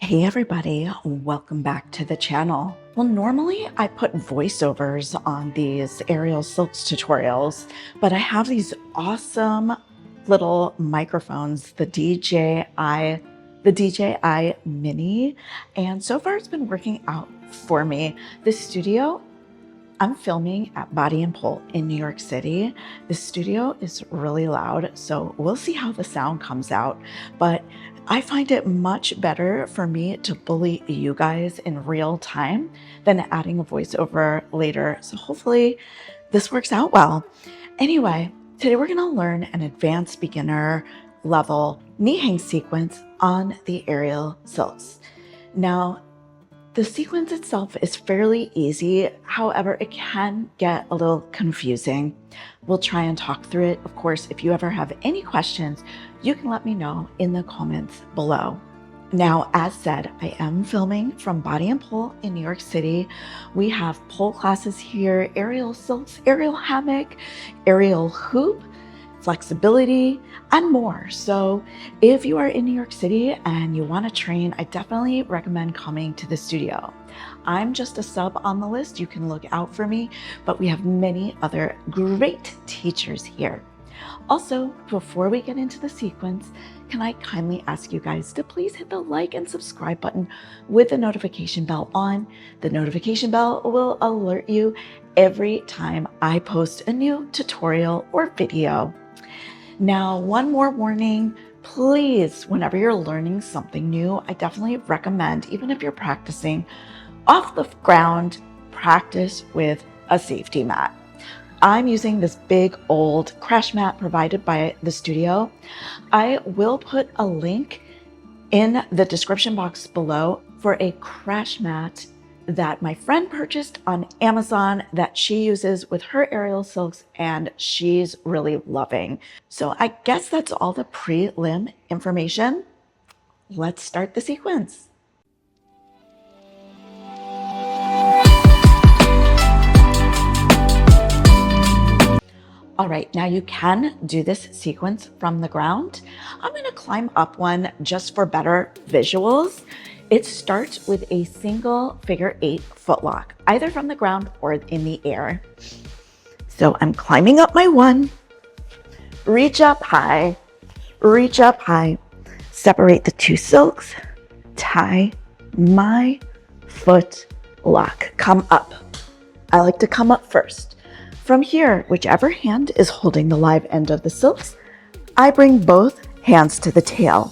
Hey everybody, welcome back to the channel. Well, normally I put voiceovers on these Aerial Silks tutorials, but I have these awesome little microphones, the DJI Mini, and so far it's been working out for me. This studio, I'm filming at Body and Pole in New York City. The studio is really loud, so we'll see how the sound comes out. But I find it much better for me to bully you guys in real time than adding a voiceover later. So hopefully this works out well. Anyway, today we're gonna learn an advanced beginner level knee hang sequence on the Aerial Silks. Now, the sequence itself is fairly easy. However, it can get a little confusing. We'll try and talk through it. Of course, if you ever have any questions, you can let me know in the comments below. Now, as said, I am filming from Body and Pole in New York City. We have pole classes here, aerial silks, aerial hammock, aerial hoop, flexibility, and more. So if you are in New York City and you want to train, I definitely recommend coming to the studio. I'm just a sub on the list. You can look out for me, but we have many other great teachers here. Also, before we get into the sequence, can I kindly ask you guys to please hit the like and subscribe button with the notification bell on. The notification bell will alert you every time I post a new tutorial or video. Now, one more warning, please, whenever you're learning something new, I definitely recommend, even if you're practicing off the ground, practice with a safety mat. I'm using this big old crash mat provided by the studio. I will put a link in the description box below for a crash mat that my friend purchased on Amazon that she uses with her aerial silks and she's really loving. So I guess that's all the prelim information. Let's start the sequence. All right, now you can do this sequence from the ground. I'm gonna climb up one just for better visuals. It starts with a single figure 8 footlock, either from the ground or in the air. So I'm climbing up my one, reach up high, separate the two silks, tie my foot lock, come up. I like to come up first. From here, whichever hand is holding the live end of the silks, I bring both hands to the tail,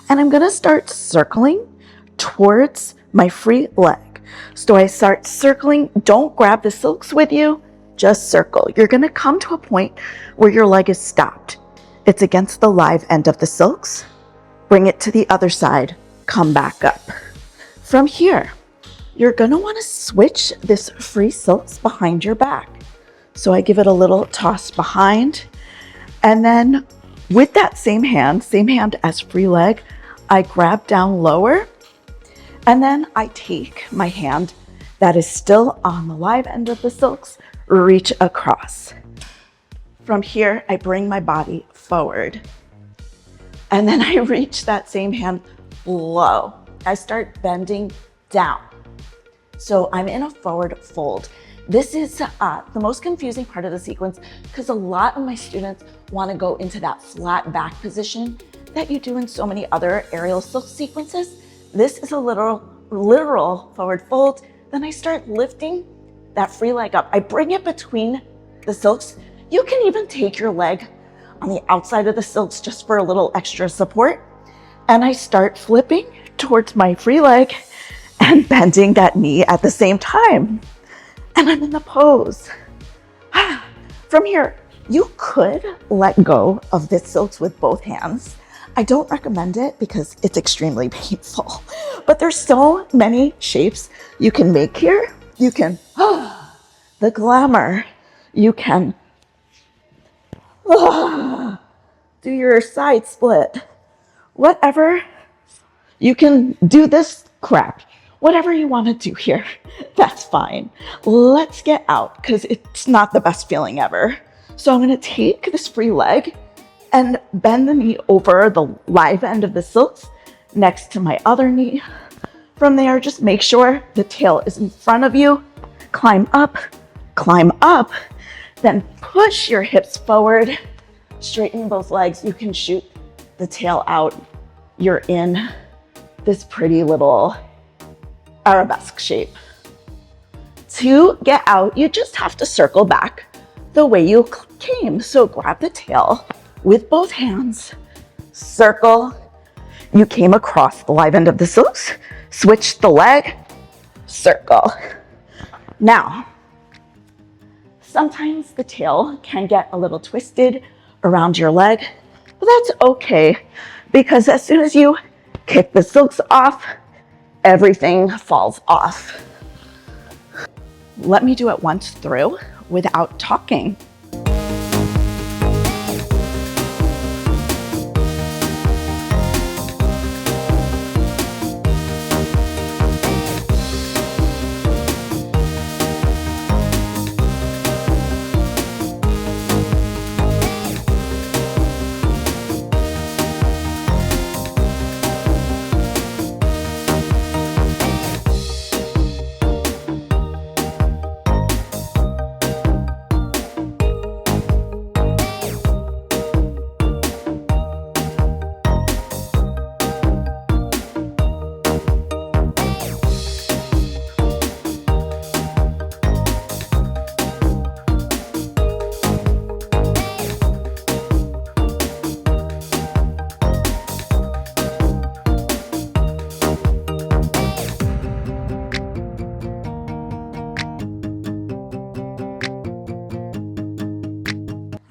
and I'm gonna start circling towards my free leg. So I start circling, don't grab the silks with you, just circle. You're gonna come to a point where your leg is stopped. It's against the live end of the silks. Bring it to the other side, come back up. From here, you're gonna wanna switch this free silks behind your back. So I give it a little toss behind, and then with that same hand as free leg, I grab down lower, and then I take my hand that is still on the live end of the silks, reach across. From here, I bring my body forward, and then I reach that same hand low. I start bending down. So I'm in a forward fold. This is the most confusing part of the sequence because a lot of my students want to go into that flat back position that you do in so many other aerial silk sequences. This is a literal forward fold. Then I start lifting that free leg up. I bring it between the silks. You can even take your leg on the outside of the silks just for a little extra support. And I start flipping towards my free leg and bending that knee at the same time. And I'm in the pose. From here, you could let go of the silks with both hands. I don't recommend it because it's extremely painful, but there's so many shapes you can make here. You can, the glamour, you can do your side split, whatever. You can do this crap. Whatever you want to do here, that's fine. Let's get out because it's not the best feeling ever. So I'm going to take this free leg and bend the knee over the live end of the silks next to my other knee. From there, just make sure the tail is in front of you. Climb up, then push your hips forward, straighten both legs. You can shoot the tail out. You're in this pretty little arabesque shape. To get out, you just have to circle back the way you came. So grab the tail with both hands, circle. You came across the live end of the silks, switch the leg, circle. Now, sometimes the tail can get a little twisted around your leg, but that's okay because as soon as you kick the silks off, everything falls off. Let me do it once through without talking.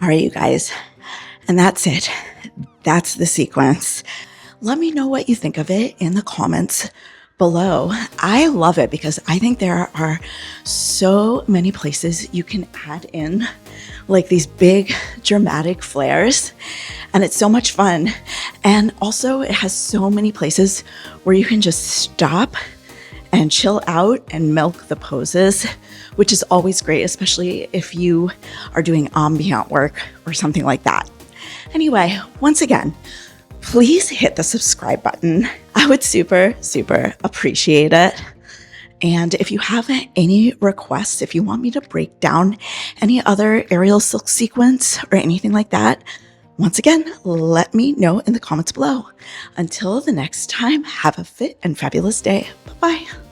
All right, you guys, and that's it. That's the sequence. Let me know what you think of it in the comments below. I love it because I think there are so many places you can add in like these big dramatic flares, and it's so much fun. And also it has so many places where you can just stop and chill out and milk the poses, which is always great, especially if you are doing ambient work or something like that. Anyway, once again, please hit the subscribe button. I would super appreciate it. And if you have any requests, if you want me to break down any other aerial silk sequence or anything like that, once again, let me know in the comments below. Until the next time, have a fit and fabulous day. Bye-bye.